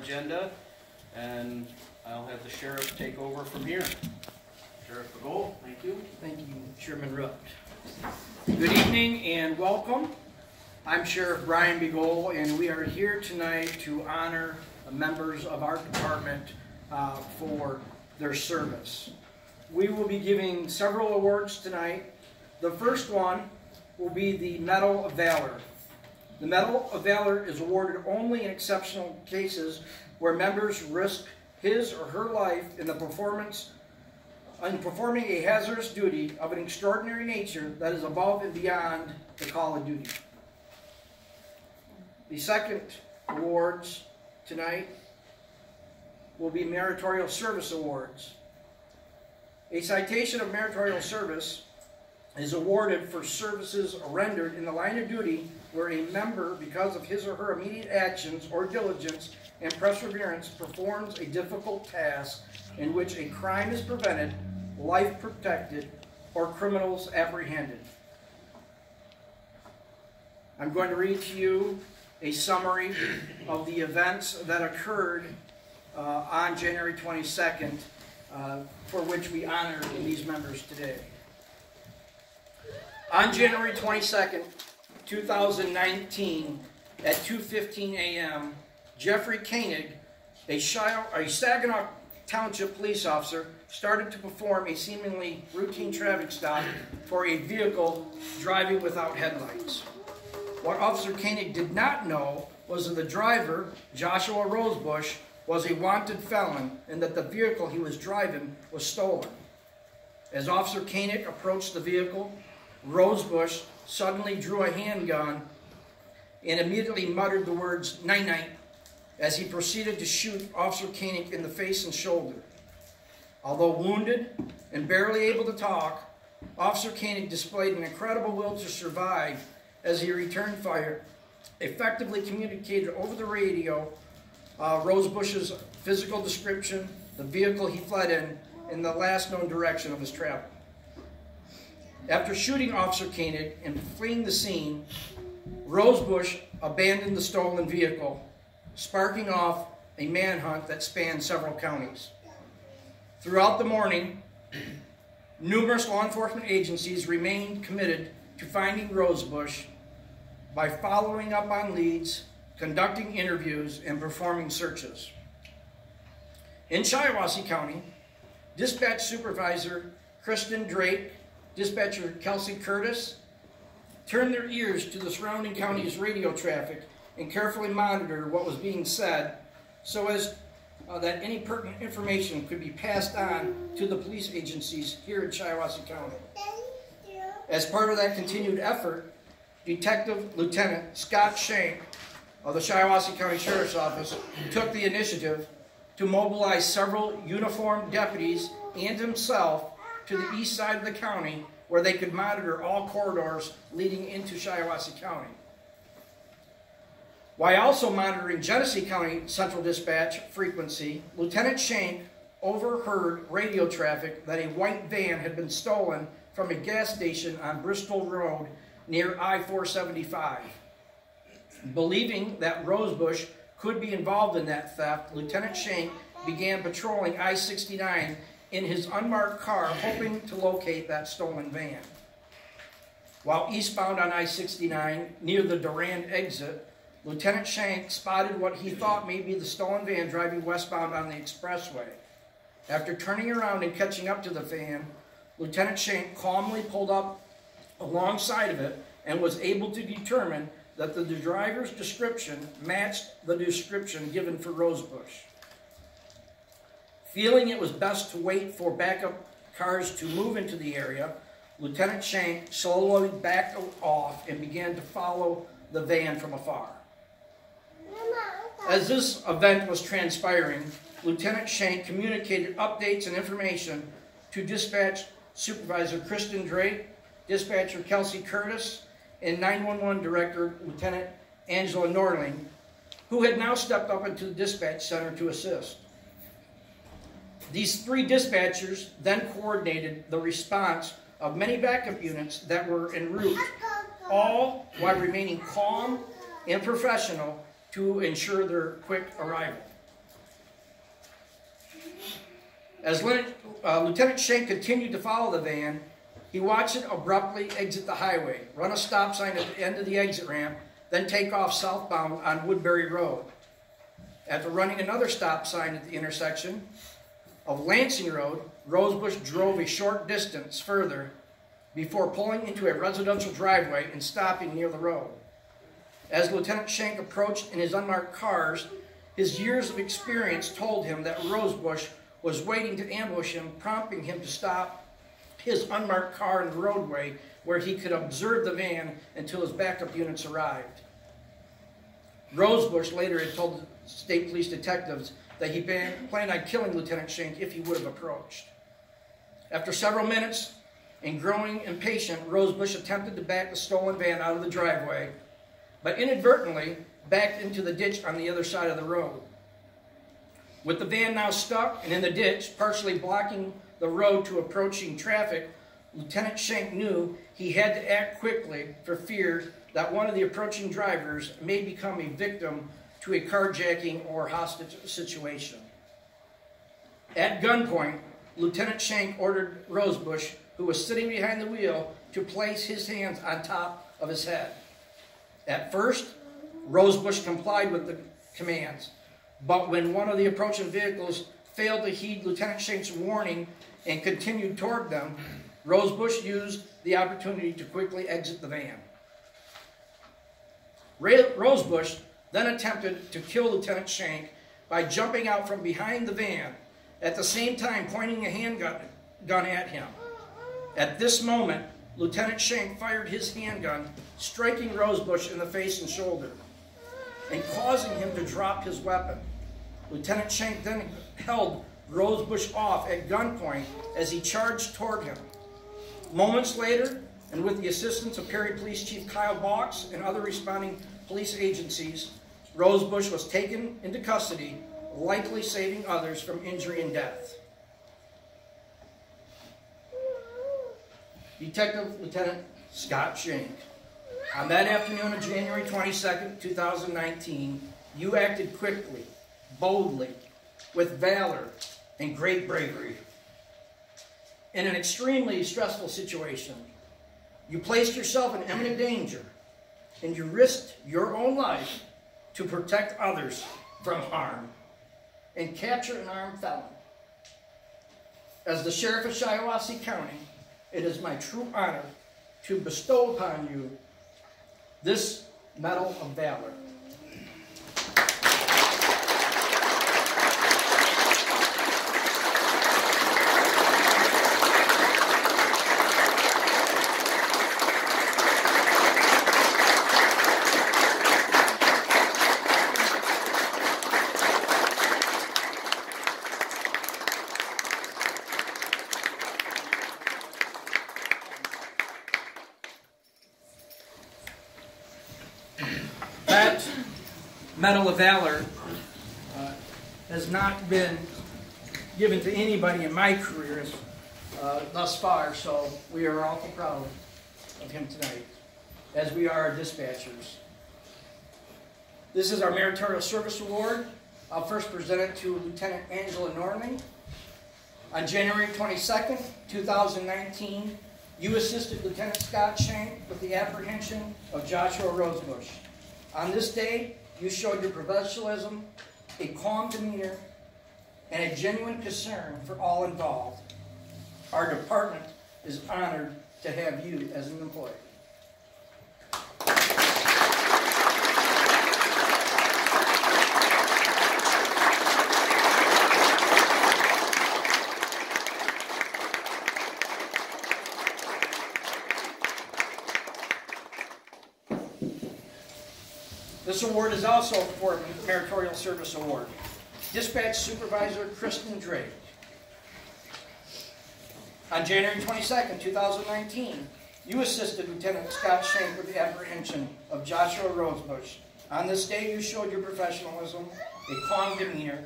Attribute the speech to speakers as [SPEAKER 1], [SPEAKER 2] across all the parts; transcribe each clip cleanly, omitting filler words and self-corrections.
[SPEAKER 1] Agenda, and I'll have the sheriff take over from here. Sheriff BeGole, thank you.
[SPEAKER 2] Thank you, Chairman Rupp. Good evening and welcome. I'm Sheriff Brian BeGole, and we are here tonight to honor the members of our department for their service. We will be giving several awards tonight. The first one will be the Medal of Valor. The Medal of Valor is awarded only in exceptional cases where members risk his or her life in performing a hazardous duty of an extraordinary nature that is above and beyond the call of duty. The second awards tonight will be Meritorious Service Awards. A citation of Meritorious Service is awarded for services rendered in the line of duty where a member, because of his or her immediate actions or diligence and perseverance, performs a difficult task in which a crime is prevented, life protected, or criminals apprehended. I'm going to read to you a summary of the events that occurred on January 22nd, for which we honor these members today. On January 22nd, 2019, at 2:15 a.m., Jeffrey Koenig, a Saginaw Township police officer, started to perform a seemingly routine traffic stop for a vehicle driving without headlights. What Officer Koenig did not know was that the driver, Joshua Rosebush, was a wanted felon and that the vehicle he was driving was stolen. As Officer Koenig approached the vehicle, Rosebush suddenly drew a handgun and immediately muttered the words "night-night" as he proceeded to shoot Officer Koenig in the face and shoulder. Although wounded and barely able to talk, Officer Koenig displayed an incredible will to survive as he returned fire, effectively communicated over the radio Rosebush's physical description, the vehicle he fled in, and the last known direction of his travel. After shooting Officer Koenig and fleeing the scene, Rosebush abandoned the stolen vehicle, sparking off a manhunt that spanned several counties. Throughout the morning, numerous law enforcement agencies remained committed to finding Rosebush by following up on leads, conducting interviews, and performing searches. In Shiawassee County, Dispatch Supervisor Kristen Drake, Dispatcher Kelsey Curtis turned their ears to the surrounding county's radio traffic and carefully monitored what was being said so as that any pertinent information could be passed on to the police agencies here in Shiawassee County. As part of that continued effort, Detective Lieutenant Scott Shenk of the Shiawassee County Sheriff's Office took the initiative to mobilize several uniformed deputies and himself to the east side of the county where they could monitor all corridors leading into Shiawassee County. While also monitoring Genesee County Central Dispatch frequency, Lieutenant Shenk overheard radio traffic that a white van had been stolen from a gas station on Bristol Road near I-475. Believing that Rosebush could be involved in that theft, Lieutenant Shenk began patrolling I-69 in his unmarked car, hoping to locate that stolen van. While eastbound on I-69 near the Durand exit, Lieutenant Shenk spotted what he thought may be the stolen van driving westbound on the expressway. After turning around and catching up to the van, Lieutenant Shenk calmly pulled up alongside of it and was able to determine that the driver's description matched the description given for Rosebush. Feeling it was best to wait for backup cars to move into the area, Lieutenant Shenk slowly backed off and began to follow the van from afar. As this event was transpiring, Lieutenant Shenk communicated updates and information to Dispatch Supervisor Kristen Drake, Dispatcher Kelsey Curtis, and 911 Director Lieutenant Angela Norling, who had now stepped up into the dispatch center to assist. These three dispatchers then coordinated the response of many backup units that were en route, all while remaining calm and professional to ensure their quick arrival. As Lieutenant Shenk continued to follow the van, he watched it abruptly exit the highway, run a stop sign at the end of the exit ramp, then take off southbound on Woodbury Road. After running another stop sign at the intersection of Lansing Road, Rosebush drove a short distance further before pulling into a residential driveway and stopping near the road. As Lieutenant Shenk approached in his unmarked cars, his years of experience told him that Rosebush was waiting to ambush him, prompting him to stop his unmarked car in the roadway where he could observe the van until his backup units arrived. Rosebush later had told the state police detectives that he planned on killing Lieutenant Shenk if he would have approached. After several minutes and growing impatient, Rosebush attempted to back the stolen van out of the driveway, but inadvertently backed into the ditch on the other side of the road. With the van now stuck and in the ditch, partially blocking the road to approaching traffic, Lieutenant Shenk knew he had to act quickly for fear that one of the approaching drivers may become a victim to a carjacking or hostage situation. At gunpoint, Lieutenant Shenk ordered Rosebush, who was sitting behind the wheel, to place his hands on top of his head. At first, Rosebush complied with the commands, but when one of the approaching vehicles failed to heed Lieutenant Shenk's warning and continued toward them, Rosebush used the opportunity to quickly exit the van. Rosebush then attempted to kill Lieutenant Shenk by jumping out from behind the van, at the same time pointing a handgun at him. At this moment, Lieutenant Shenk fired his handgun, striking Rosebush in the face and shoulder, and causing him to drop his weapon. Lieutenant Shenk then held Rosebush off at gunpoint as he charged toward him. Moments later, and with the assistance of Perry Police Chief Kyle Boggs and other responding police agencies, Rosebush was taken into custody, likely saving others from injury and death. Detective Lieutenant Scott Shenk, on that afternoon of January 22nd, 2019, you acted quickly, boldly, with valor and great bravery. In an extremely stressful situation, you placed yourself in imminent danger, and you risked your own life to protect others from harm and capture an armed felon. As the Sheriff of Shiawassee County, it is my true honor to bestow upon you this Medal of Valor. That Medal of Valor has not been given to anybody in my career thus far, so we are awful proud of him tonight, as we are our dispatchers. This is our Meritorious Service Award. I'll first present it to Lieutenant Angela Norling. On January 22nd, 2019, you assisted Lieutenant Scott Shenk with the apprehension of Joshua Rosebush. On this day, you showed your professionalism, a calm demeanor, and a genuine concern for all involved. Our department is honored to have you as an employee. This award is also for a Meritorious Service Award. Dispatch Supervisor Kristen Drake. On January 22nd, 2019, you assisted Lieutenant Scott Shenk with the apprehension of Joshua Rosebush. On this day, you showed your professionalism, a calm demeanor,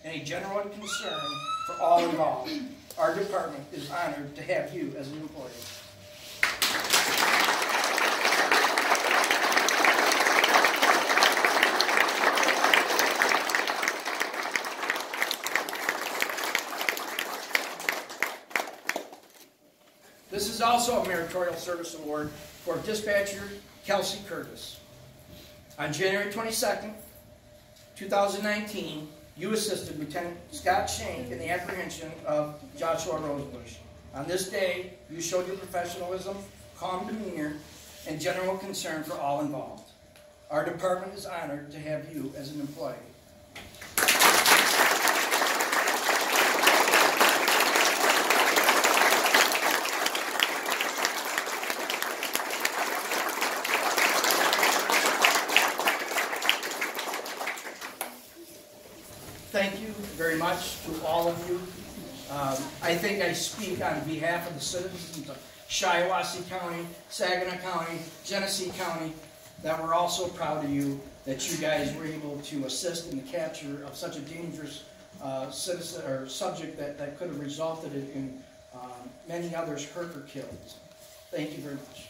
[SPEAKER 2] and a genuine concern for all involved. Our department is honored to have you as an employee. This is also a Meritorious Service Award for dispatcher Kelsey Curtis. On January 22nd, 2019, you assisted Lieutenant Scott Shenk in the apprehension of Joshua Rosebush. On this day, you showed your professionalism, calm demeanor, and general concern for all involved. Our department is honored to have you as an employee. Thank you very much to all of you. I think I speak on behalf of the citizens of Shiawassee County, Saginaw County, Genesee County, that we're also proud of you, that you guys were able to assist in the capture of such a dangerous citizen or subject that could have resulted in many others hurt or killed. Thank you very much.